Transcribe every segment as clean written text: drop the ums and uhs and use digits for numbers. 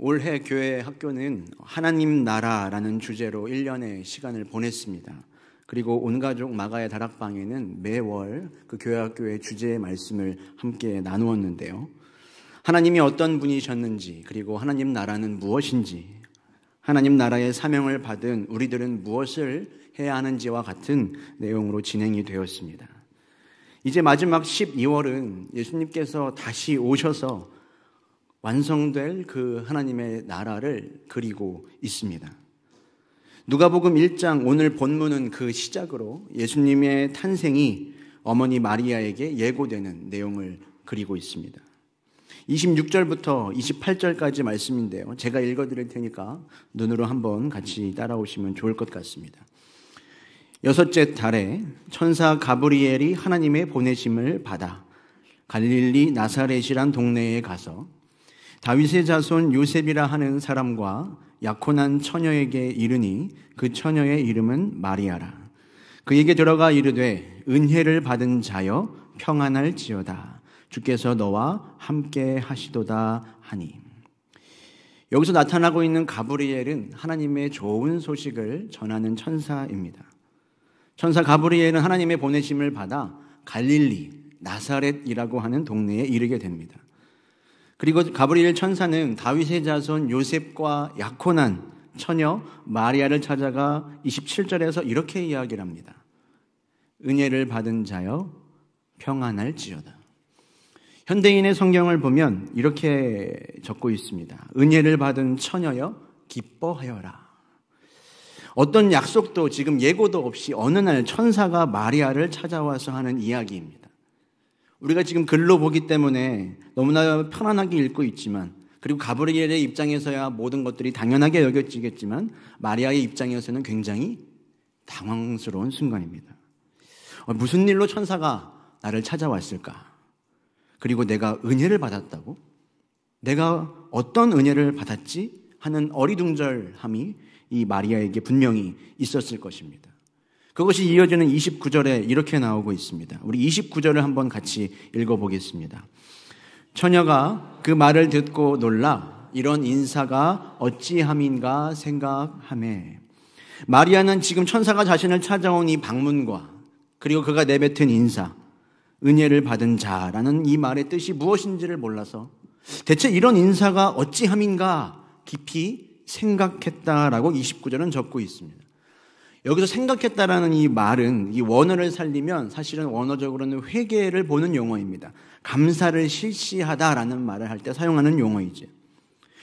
올해 교회 학교는 하나님 나라라는 주제로 1년의 시간을 보냈습니다. 그리고 온가족 마가의 다락방에는 매월 그 교회 학교의 주제의 말씀을 함께 나누었는데요. 하나님이 어떤 분이셨는지, 그리고 하나님 나라는 무엇인지, 하나님 나라의 사명을 받은 우리들은 무엇을 해야 하는지와 같은 내용으로 진행이 되었습니다. 이제 마지막 12월은 예수님께서 다시 오셔서 완성될 그 하나님의 나라를 그리고 있습니다. 누가복음 1장 오늘 본문은 그 시작으로 예수님의 탄생이 어머니 마리아에게 예고되는 내용을 그리고 있습니다. 26절부터 28절까지 말씀인데요. 제가 읽어드릴 테니까 눈으로 한번 같이 따라오시면 좋을 것 같습니다. 6째 달에 천사 가브리엘이 하나님의 보내심을 받아 갈릴리 나사렛이란 동네에 가서 다윗의 자손 요셉이라 하는 사람과 약혼한 처녀에게 이르니 그 처녀의 이름은 마리아라. 그에게 들어가 이르되 은혜를 받은 자여 평안할지어다. 주께서 너와 함께 하시도다 하니. 여기서 나타나고 있는 가브리엘은 하나님의 좋은 소식을 전하는 천사입니다. 천사 가브리엘은 하나님의 보내심을 받아 갈릴리 나사렛이라고 하는 동네에 이르게 됩니다. 그리고 가브리엘 천사는 다윗의 자손 요셉과 약혼한 처녀 마리아를 찾아가 27절에서 이렇게 이야기를 합니다. 은혜를 받은 자여 평안할지어다. 현대인의 성경을 보면 이렇게 적고 있습니다. 은혜를 받은 처녀여 기뻐하여라. 어떤 약속도 지금 예고도 없이 어느 날 천사가 마리아를 찾아와서 하는 이야기입니다. 우리가 지금 글로 보기 때문에 너무나 편안하게 읽고 있지만, 그리고 가브리엘의 입장에서야 모든 것들이 당연하게 여겨지겠지만 마리아의 입장에서는 굉장히 당황스러운 순간입니다. 무슨 일로 천사가 나를 찾아왔을까? 그리고 내가 은혜를 받았다고? 내가 어떤 은혜를 받았지? 하는 어리둥절함이 이 마리아에게 분명히 있었을 것입니다. 그것이 이어지는 29절에 이렇게 나오고 있습니다. 우리 29절을 한번 같이 읽어보겠습니다. 처녀가 그 말을 듣고 놀라 이런 인사가 어찌함인가 생각하매. 마리아는 지금 천사가 자신을 찾아온 이 방문과 그리고 그가 내뱉은 인사, 은혜를 받은 자라는 이 말의 뜻이 무엇인지를 몰라서 대체 이런 인사가 어찌함인가 깊이 생각했다라고 29절은 적고 있습니다. 여기서 생각했다라는 이 말은 이 원어를 살리면 사실은 원어적으로는 회개를 보는 용어입니다. 감사를 실시하다라는 말을 할 때 사용하는 용어이죠.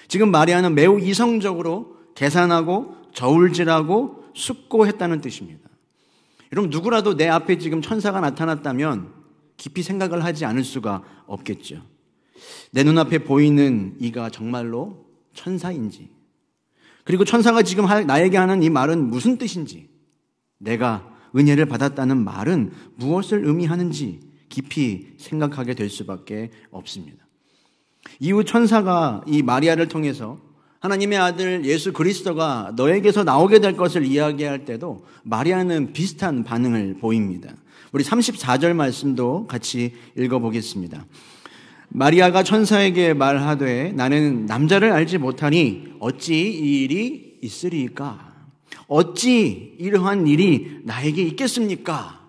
지금 마리아는 매우 이성적으로 계산하고 저울질하고 숙고했다는 뜻입니다. 여러분, 누구라도 내 앞에 지금 천사가 나타났다면 깊이 생각을 하지 않을 수가 없겠죠. 내 눈앞에 보이는 이가 정말로 천사인지, 그리고 천사가 지금 나에게 하는 이 말은 무슨 뜻인지, 내가 은혜를 받았다는 말은 무엇을 의미하는지 깊이 생각하게 될 수밖에 없습니다. 이후 천사가 이 마리아를 통해서 하나님의 아들 예수 그리스도가 너에게서 나오게 될 것을 이야기할 때도 마리아는 비슷한 반응을 보입니다. 우리 34절 말씀도 같이 읽어보겠습니다. 마리아가 천사에게 말하되 나는 남자를 알지 못하니 어찌 이 일이 있으리까? 어찌 이러한 일이 나에게 있겠습니까?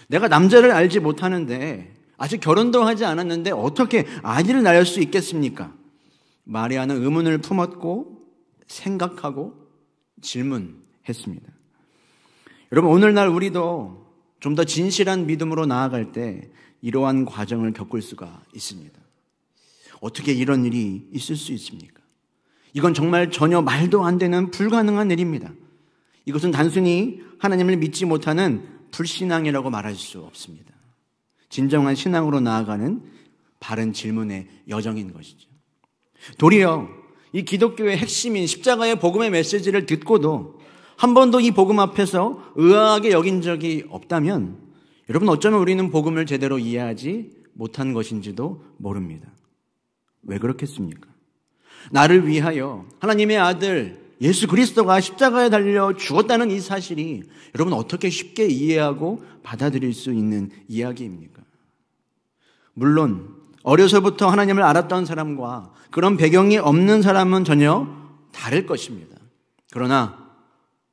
내가 남자를 알지 못하는데 아직 결혼도 하지 않았는데 어떻게 아기를 낳을 수 있겠습니까? 마리아는 의문을 품었고 생각하고 질문했습니다. 여러분, 오늘날 우리도 좀 더 진실한 믿음으로 나아갈 때 이러한 과정을 겪을 수가 있습니다. 어떻게 이런 일이 있을 수 있습니까? 이건 정말 전혀 말도 안 되는 불가능한 일입니다. 이것은 단순히 하나님을 믿지 못하는 불신앙이라고 말할 수 없습니다. 진정한 신앙으로 나아가는 바른 질문의 여정인 것이죠. 도리어 이 기독교의 핵심인 십자가의 복음의 메시지를 듣고도 한 번도 이 복음 앞에서 의아하게 여긴 적이 없다면 여러분, 어쩌면 우리는 복음을 제대로 이해하지 못한 것인지도 모릅니다. 왜 그렇겠습니까? 나를 위하여 하나님의 아들 예수 그리스도가 십자가에 달려 죽었다는 이 사실이 여러분 어떻게 쉽게 이해하고 받아들일 수 있는 이야기입니까? 물론 어려서부터 하나님을 알았던 사람과 그런 배경이 없는 사람은 전혀 다를 것입니다.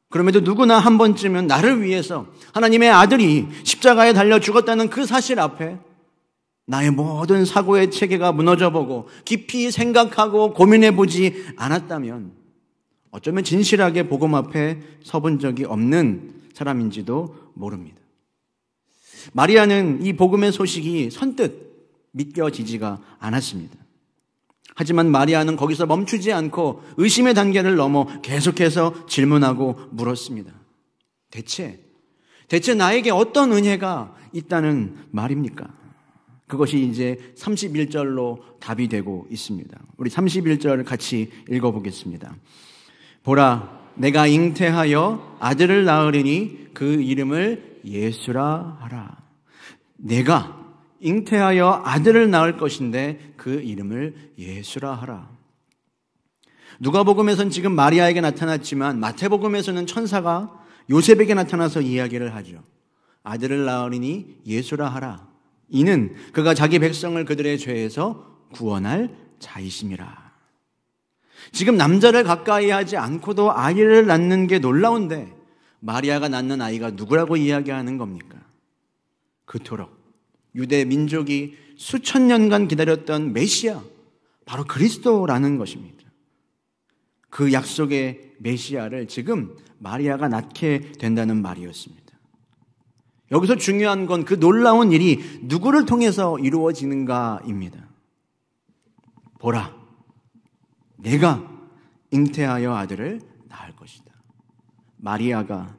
그럼에도 누구나 한 번쯤은 나를 위해서 하나님의 아들이 십자가에 달려 죽었다는 그 사실 앞에 나의 모든 사고의 체계가 무너져보고 깊이 생각하고 고민해보지 않았다면 어쩌면 진실하게 복음 앞에 서본 적이 없는 사람인지도 모릅니다. 마리아는 이 복음의 소식이 선뜻 믿겨지지가 않았습니다. 하지만 마리아는 거기서 멈추지 않고 의심의 단계를 넘어 계속해서 질문하고 물었습니다. 대체 나에게 어떤 은혜가 있다는 말입니까? 그것이 이제 31절로 답이 되고 있습니다. 우리 31절을 같이 읽어보겠습니다. 보라, 내가 잉태하여 아들을 낳으리니 그 이름을 예수라 하라. 내가 잉태하여 아들을 낳을 것인데 그 이름을 예수라 하라. 누가복음에서는 지금 마리아에게 나타났지만 마태복음에서는 천사가 요셉에게 나타나서 이야기를 하죠. 아들을 낳으리니 예수라 하라. 이는 그가 자기 백성을 그들의 죄에서 구원할 자이심이라. 지금 남자를 가까이 하지 않고도 아이를 낳는 게 놀라운데 마리아가 낳는 아이가 누구라고 이야기하는 겁니까? 그토록 유대 민족이 수천 년간 기다렸던 메시아, 바로 그리스도라는 것입니다. 그 약속의 메시아를 지금 마리아가 낳게 된다는 말이었습니다. 여기서 중요한 건 그 놀라운 일이 누구를 통해서 이루어지는가입니다. 보라, 내가 잉태하여 아들을 낳을 것이다. 마리아가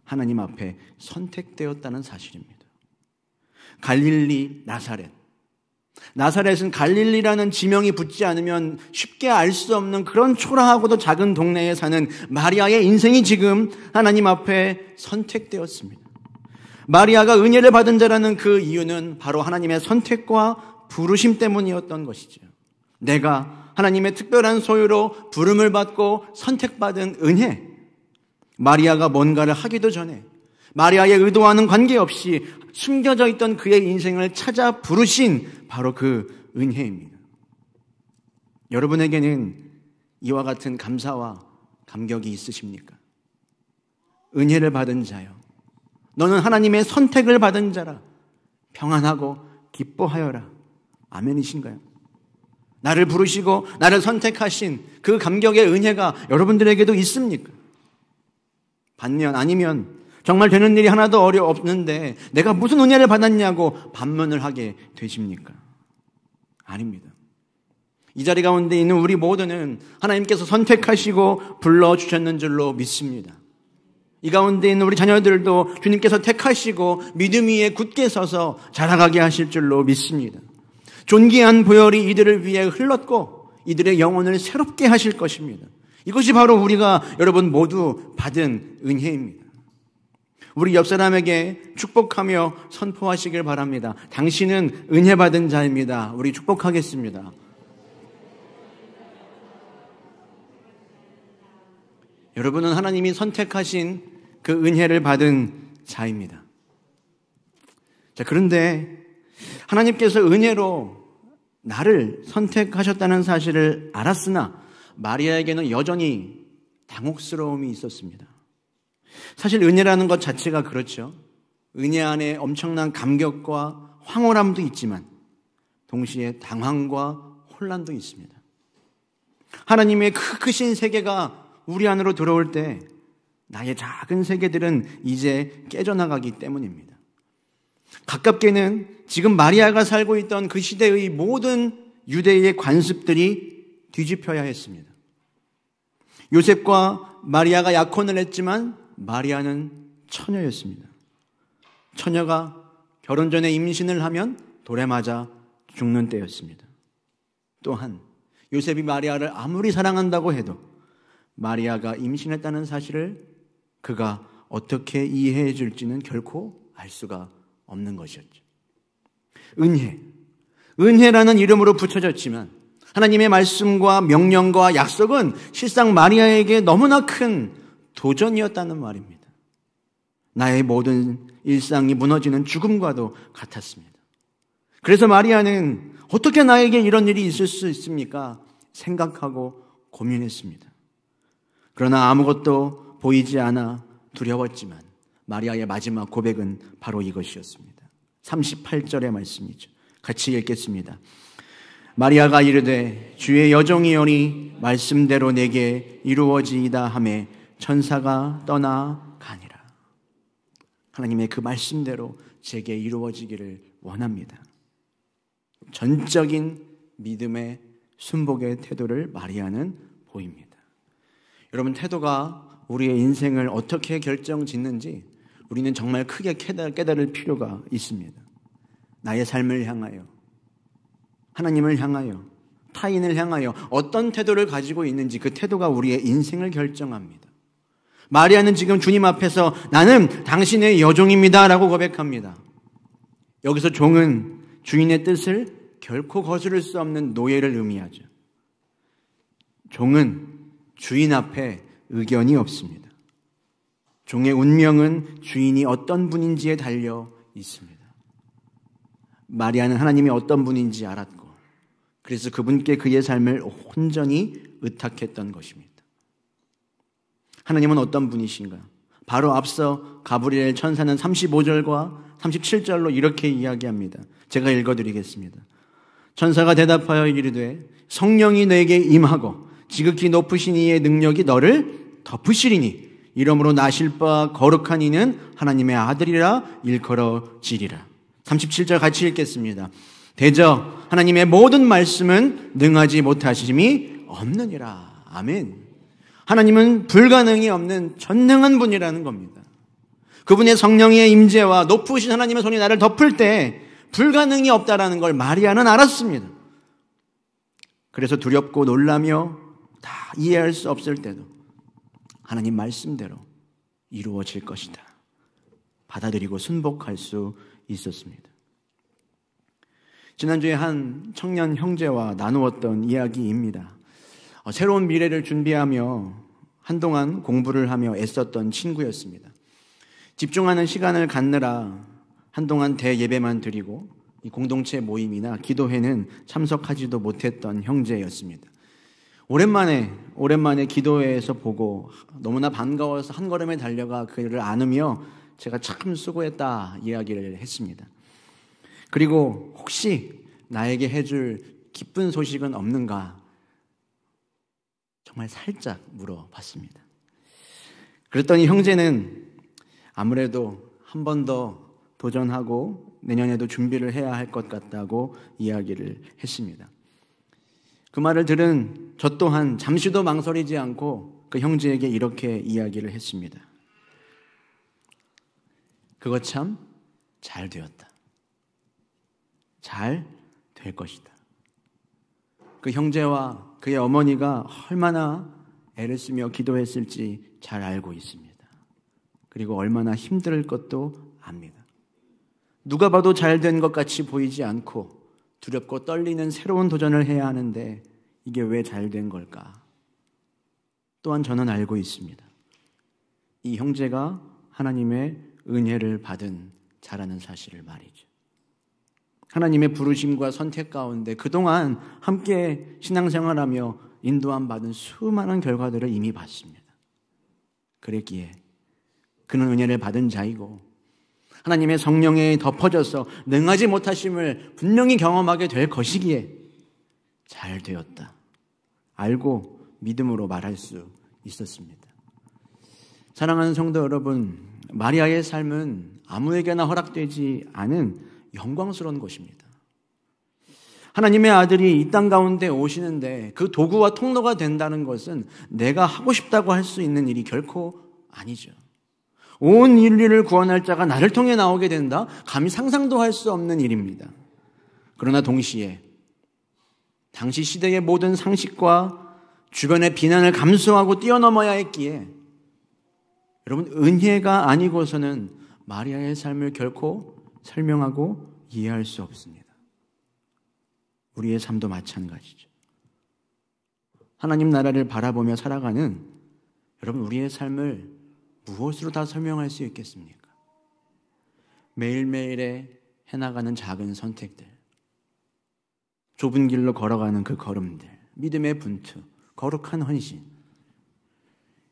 하나님 앞에 선택되었다는 사실입니다. 갈릴리 나사렛은 갈릴리라는 지명이 붙지 않으면 쉽게 알 수 없는 그런 초라하고도 작은 동네에 사는 마리아의 인생이 지금 하나님 앞에 선택되었습니다. 마리아가 은혜를 받은 자라는 그 이유는 바로 하나님의 선택과 부르심 때문이었던 것이죠. 내가 하나님의 특별한 소유로 부름을 받고 선택받은 은혜. 마리아가 뭔가를 하기도 전에 마리아의 의도와는 관계없이 숨겨져 있던 그의 인생을 찾아 부르신 바로 그 은혜입니다. 여러분에게는 이와 같은 감사와 감격이 있으십니까? 은혜를 받은 자요, 너는 하나님의 선택을 받은 자라. 평안하고 기뻐하여라. 아멘이신가요? 나를 부르시고 나를 선택하신 그 감격의 은혜가 여러분들에게도 있습니까? 반면 아니면 정말 되는 일이 하나도 없는데 내가 무슨 은혜를 받았냐고 반문을 하게 되십니까? 아닙니다. 이 자리 가운데 있는 우리 모두는 하나님께서 선택하시고 불러주셨는 줄로 믿습니다. 이 가운데 있는 우리 자녀들도 주님께서 택하시고 믿음 위에 굳게 서서 자라가게 하실 줄로 믿습니다. 존귀한 보혈이 이들을 위해 흘렀고 이들의 영혼을 새롭게 하실 것입니다. 이것이 바로 우리가 여러분 모두 받은 은혜입니다. 우리 옆 사람에게 축복하며 선포하시길 바랍니다. 당신은 은혜 받은 자입니다. 우리 축복하겠습니다. 여러분은 하나님이 선택하신 그 은혜를 받은 자입니다. 자, 그런데 하나님께서 은혜로 나를 선택하셨다는 사실을 알았으나 마리아에게는 여전히 당혹스러움이 있었습니다. 사실 은혜라는 것 자체가 그렇죠. 은혜 안에 엄청난 감격과 황홀함도 있지만 동시에 당황과 혼란도 있습니다. 하나님의 크신 세계가 우리 안으로 들어올 때 나의 작은 세계들은 이제 깨져나가기 때문입니다. 가깝게는 지금 마리아가 살고 있던 그 시대의 모든 유대의 관습들이 뒤집혀야 했습니다. 요셉과 마리아가 약혼을 했지만 마리아는 처녀였습니다. 처녀가 결혼 전에 임신을 하면 돌에 맞아 죽는 때였습니다. 또한 요셉이 마리아를 아무리 사랑한다고 해도 마리아가 임신했다는 사실을 그가 어떻게 이해해 줄지는 결코 알 수가 없는 것이었죠. 은혜라는 이름으로 붙여졌지만 하나님의 말씀과 명령과 약속은 실상 마리아에게 너무나 큰 도전이었다는 말입니다. 나의 모든 일상이 무너지는 죽음과도 같았습니다. 그래서 마리아는 어떻게 나에게 이런 일이 있을 수 있습니까? 생각하고 고민했습니다. 그러나 아무것도 보이지 않아 두려웠지만 마리아의 마지막 고백은 바로 이것이었습니다. 38절의 말씀이죠. 같이 읽겠습니다. 마리아가 이르되 주의 여종이오니 말씀대로 내게 이루어지이다 하매 천사가 떠나 가니라. 하나님의 그 말씀대로 제게 이루어지기를 원합니다. 전적인 믿음의 순복의 태도를 마리아는 보입니다. 여러분, 태도가 우리의 인생을 어떻게 결정짓는지 우리는 정말 크게 깨달을 필요가 있습니다. 나의 삶을 향하여, 하나님을 향하여, 타인을 향하여 어떤 태도를 가지고 있는지 그 태도가 우리의 인생을 결정합니다. 마리아는 지금 주님 앞에서 나는 당신의 여종입니다 라고 고백합니다. 여기서 종은 주인의 뜻을 결코 거스를 수 없는 노예를 의미하죠. 종은 주인 앞에 의견이 없습니다. 종의 운명은 주인이 어떤 분인지에 달려 있습니다. 마리아는 하나님이 어떤 분인지 알았고 그래서 그분께 그의 삶을 온전히 의탁했던 것입니다. 하나님은 어떤 분이신가? 바로 앞서 가브리엘 천사는 35절과 37절로 이렇게 이야기합니다. 제가 읽어드리겠습니다. 천사가 대답하여 이르되 성령이 내게 임하고 지극히 높으신 이의 능력이 너를 덮으시리니 이러므로 나실 바 거룩한 이는 하나님의 아들이라 일컬어지리라. 37절 같이 읽겠습니다. 대저 하나님의 모든 말씀은 능하지 못하심이 없느니라. 아멘. 하나님은 불가능이 없는 전능한 분이라는 겁니다. 그분의 성령의 임재와 높으신 하나님의 손이 나를 덮을 때 불가능이 없다라는 걸 마리아는 알았습니다. 그래서 두렵고 놀라며 다 이해할 수 없을 때도 하나님 말씀대로 이루어질 것이다. 받아들이고 순복할 수 있었습니다. 지난주에 한 청년 형제와 나누었던 이야기입니다. 새로운 미래를 준비하며 한동안 공부를 하며 애썼던 친구였습니다. 집중하는 시간을 갖느라 한동안 대예배만 드리고 이 공동체 모임이나 기도회는 참석하지도 못했던 형제였습니다. 오랜만에 기도회에서 보고 너무나 반가워서 한 걸음에 달려가 그를 안으며 제가 참 수고했다 이야기를 했습니다. 그리고 혹시 나에게 해줄 기쁜 소식은 없는가 정말 살짝 물어봤습니다. 그랬더니 형제는 아무래도 한 번 더 도전하고 내년에도 준비를 해야 할 것 같다고 이야기를 했습니다. 그 말을 들은 저 또한 잠시도 망설이지 않고 그 형제에게 이렇게 이야기를 했습니다. 그거 참 잘 되었다. 잘 될 것이다. 그 형제와 그의 어머니가 얼마나 애를 쓰며 기도했을지 잘 알고 있습니다. 그리고 얼마나 힘들 것도 압니다. 누가 봐도 잘 된 것 같이 보이지 않고 두렵고 떨리는 새로운 도전을 해야 하는데 이게 왜 잘 된 걸까? 또한 저는 알고 있습니다. 이 형제가 하나님의 은혜를 받은 자라는 사실을 말이죠. 하나님의 부르심과 선택 가운데 그동안 함께 신앙생활하며 인도함 받은 수많은 결과들을 이미 봤습니다. 그랬기에 그는 은혜를 받은 자이고 하나님의 성령에 덮어져서 능하지 못하심을 분명히 경험하게 될 것이기에 잘 되었다. 알고 믿음으로 말할 수 있었습니다. 사랑하는 성도 여러분, 마리아의 삶은 아무에게나 허락되지 않은 영광스러운 것입니다. 하나님의 아들이 이 땅 가운데 오시는데 그 도구와 통로가 된다는 것은 내가 하고 싶다고 할 수 있는 일이 결코 아니죠. 온 인류를 구원할 자가 나를 통해 나오게 된다? 감히 상상도 할 수 없는 일입니다. 그러나 동시에 당시 시대의 모든 상식과 주변의 비난을 감수하고 뛰어넘어야 했기에 여러분, 은혜가 아니고서는 마리아의 삶을 결코 설명하고 이해할 수 없습니다. 우리의 삶도 마찬가지죠. 하나님 나라를 바라보며 살아가는 여러분, 우리의 삶을 무엇으로 다 설명할 수 있겠습니까? 매일매일에 해나가는 작은 선택들, 좁은 길로 걸어가는 그 걸음들, 믿음의 분투, 거룩한 헌신.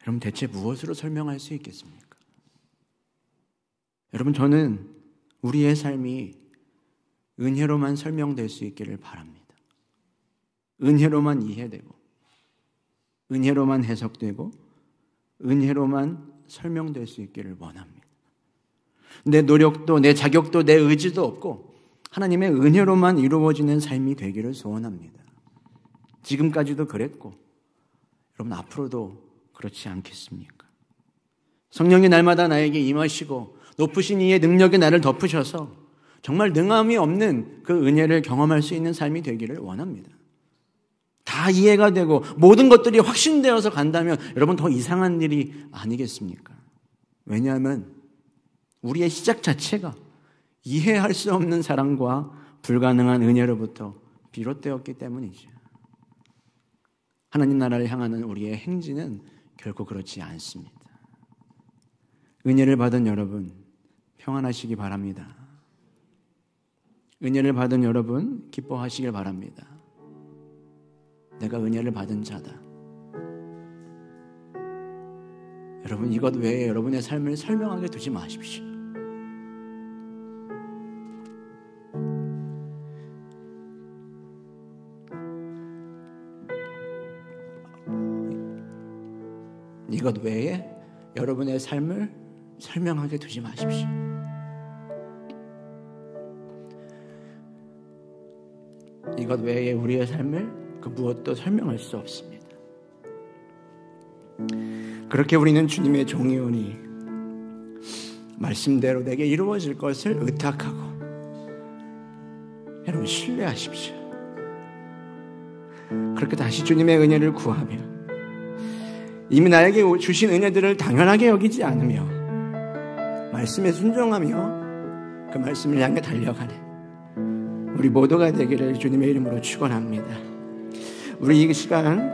여러분, 대체 무엇으로 설명할 수 있겠습니까? 여러분, 저는 우리의 삶이 은혜로만 설명될 수 있기를 바랍니다. 은혜로만 이해되고, 은혜로만 해석되고, 은혜로만 설명될 수 있기를 원합니다. 내 노력도, 내 자격도, 내 의지도 없고 하나님의 은혜로만 이루어지는 삶이 되기를 소원합니다. 지금까지도 그랬고 여러분, 앞으로도 그렇지 않겠습니까? 성령이 날마다 나에게 임하시고 높으신 이의 능력이 나를 덮으셔서 정말 능함이 없는 그 은혜를 경험할 수 있는 삶이 되기를 원합니다. 다 이해가 되고 모든 것들이 확신되어서 간다면 여러분, 더 이상한 일이 아니겠습니까? 왜냐하면 우리의 시작 자체가 이해할 수 없는 사랑과 불가능한 은혜로부터 비롯되었기 때문이죠. 하나님 나라를 향하는 우리의 행진은 결코 그렇지 않습니다. 은혜를 받은 여러분, 평안하시기 바랍니다. 은혜를 받은 여러분, 기뻐하시길 바랍니다. 내가 은혜를 받은 자다. 여러분, 이것 외에 여러분의 삶을 설명하게 두지 마십시오. 이것 외에 여러분의 삶을 설명하게 두지 마십시오. 이것 외에 우리의 삶을 그 무엇도 설명할 수 없습니다. 그렇게 우리는 주님의 종이오니 말씀대로 내게 이루어질 것을 의탁하고, 여러분 신뢰하십시오. 그렇게 다시 주님의 은혜를 구하며 이미 나에게 주신 은혜들을 당연하게 여기지 않으며 말씀에 순종하며 그 말씀을 향해 달려가는 우리 모두가 되기를 주님의 이름으로 축원합니다. 우리 이 시간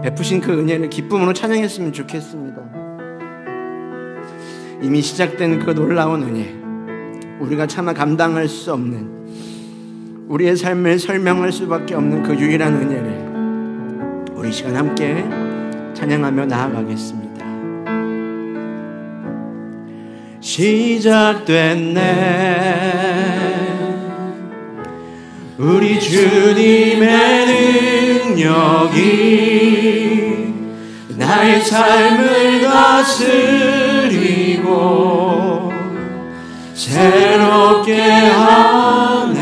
베푸신 그 은혜를 기쁨으로 찬양했으면 좋겠습니다. 이미 시작된 그 놀라운 은혜, 우리가 차마 감당할 수 없는, 우리의 삶을 설명할 수밖에 없는 그 유일한 은혜를 우리 시간 함께 찬양하며 나아가겠습니다. 시작됐네, 우리 주님의 능력이 나의 삶을 다스리고 새롭게 하네.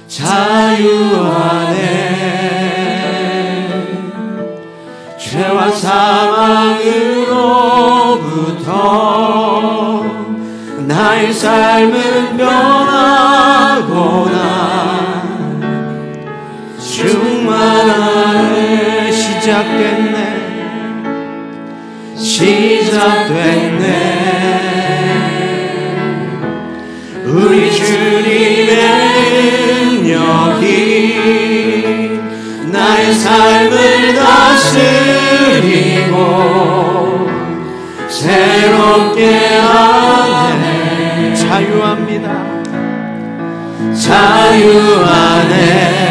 자유 안에 죄와 사망으로부터 나의 삶은 변하고나 충만하네. 시작됐네, 우리 주님의 능력이 나의 삶을 다스리고 새롭게 하네. 자유 안에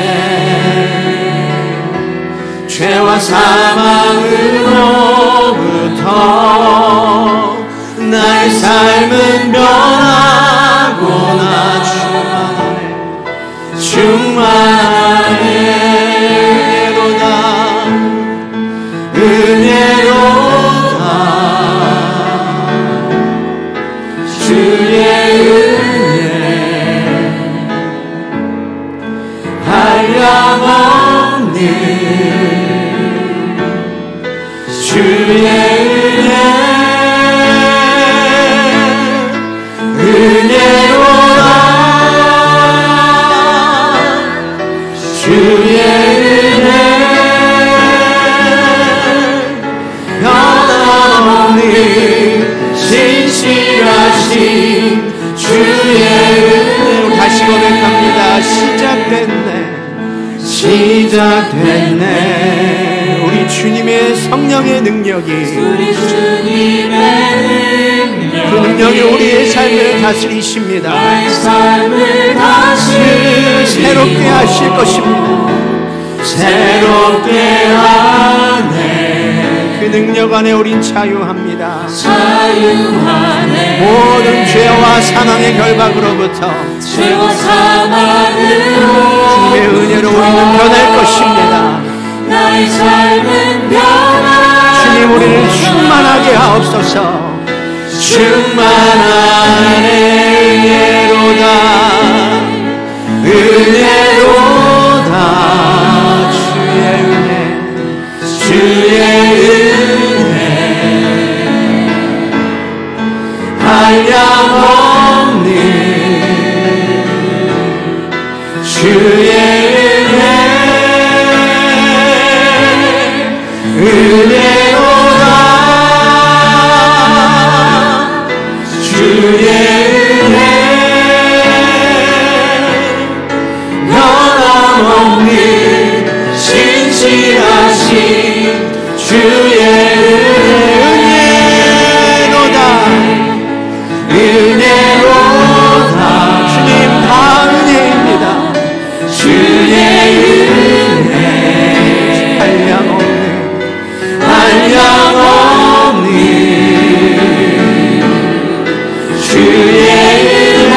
죄와 사망으로부터 나의 삶은 변하고나 충만하네. 은혜로다 주의 한량없는 주의 은혜로다 주의 은혜 변함없는 신실하신 주의 은혜. 다시 고백합니다. 시작됐네, 우리 주님의 성령의 능력이, 우리 주님의 능력이 그 능력이 우리의 삶을 다스리십니다. 새롭게 하실 것입니다. 새롭게 하네. 그 능력 안에 우린 자유합니다. 자유하네. 모든 죄와 사망의 결박으로부터 죄와 사망으로 주님의 은혜로 우리는 변할 것입니다. 나의 삶은 변하네. 주님 우리를 충만하게 하옵소서. 충만한 은혜로다. 은혜로다. 주의 은혜, 주의 은혜 한량없는 주의 은혜 은혜로다. 주의 은혜 변함없는 신실하신 주의 은혜로다. 은혜로다. 주님 다 은혜입니다. 주의 은혜 한량없는 주의 은혜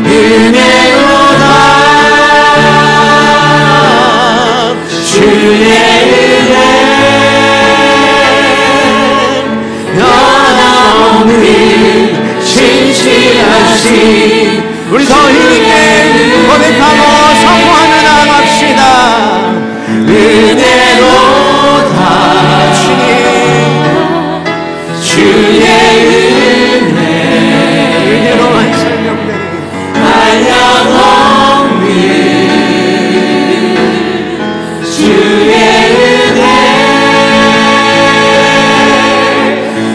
은혜로다. 주의 은혜 변함없는 신실하신 우리 더 힘있게 고백하고 성공하는 나갑시다. 은혜로다. 주님 주의 은혜 은혜로만 설명되는 한량없는 주의 은혜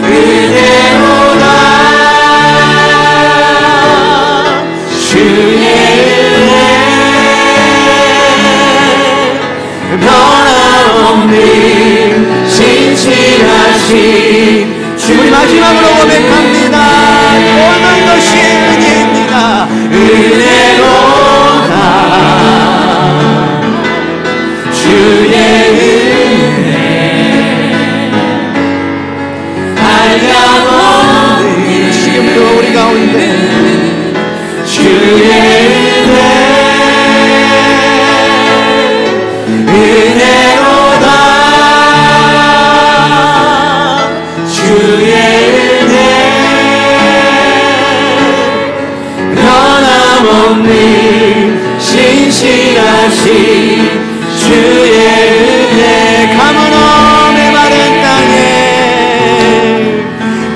은혜로다. 주의 은혜 변함없는 신실하신 우리 마지막으로 고백합니다. 모든 것이 은혜입니다. 은혜로다. 주의 은혜 한량없는 지금도 우리 가운데 주의 은혜 은혜로다. 주의 은혜 변함없는 신실하신 주의 은혜 가물어 메마른 땅에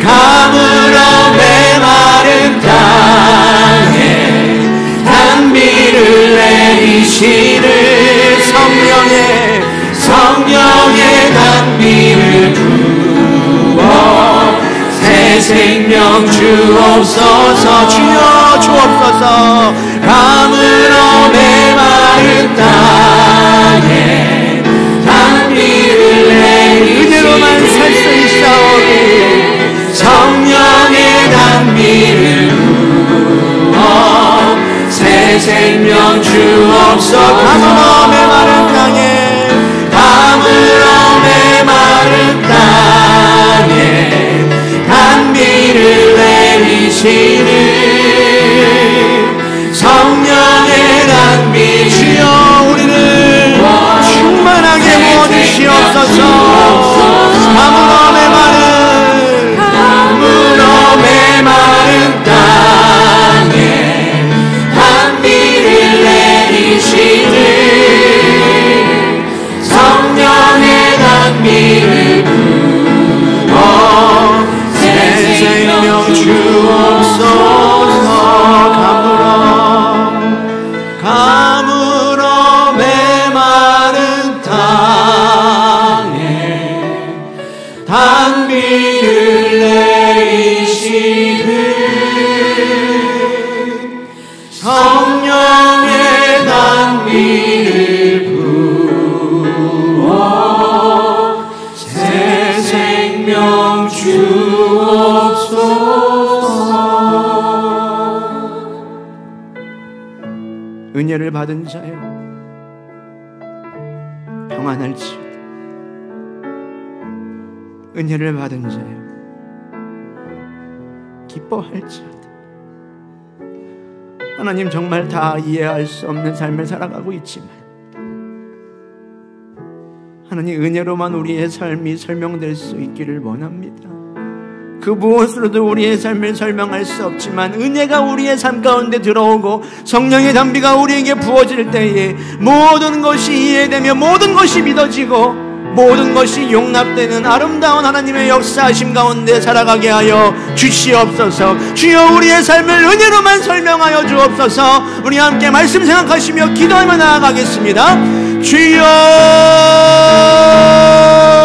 가물어 메마른 땅에 단비를 내리시는 성령의 단비를 부어 새 생명 주옵소서. 주여 주옵소서. 가물어 메마른 땅에 단비를 은혜로만 살 수 있사오니 성령의 단비를 부어 새 생명 주옵소서. 가물어 메마른 땅에 가물어 메마른 땅에 단비를 내리시는 성령의 단비 주여 우리를 충만하게 모으시옵소서. 가물어 메마른 땅에 단비를 내리시는 성령의 단비를 부어 새 생명 주옵소서. 가물어 메마른 땅에 단비를 내리시는 성령의 단비를 부어 새 생명 받은 자여 평안할지어다. 은혜를 받은 자여 기뻐할지어다. 하나님, 정말 다 이해할 수 없는 삶을 살아가고 있지만 하나님, 은혜로만 우리의 삶이 설명될 수 있기를 원합니다. 그 무엇으로도 우리의 삶을 설명할 수 없지만 은혜가 우리의 삶 가운데 들어오고 성령의 담비가 우리에게 부어질 때에 모든 것이 이해되며 모든 것이 믿어지고 모든 것이 용납되는 아름다운 하나님의 역사하심 가운데 살아가게 하여 주시옵소서. 주여, 우리의 삶을 은혜로만 설명하여 주옵소서. 우리 함께 말씀 생각하시며 기도하며 나아가겠습니다. 주여.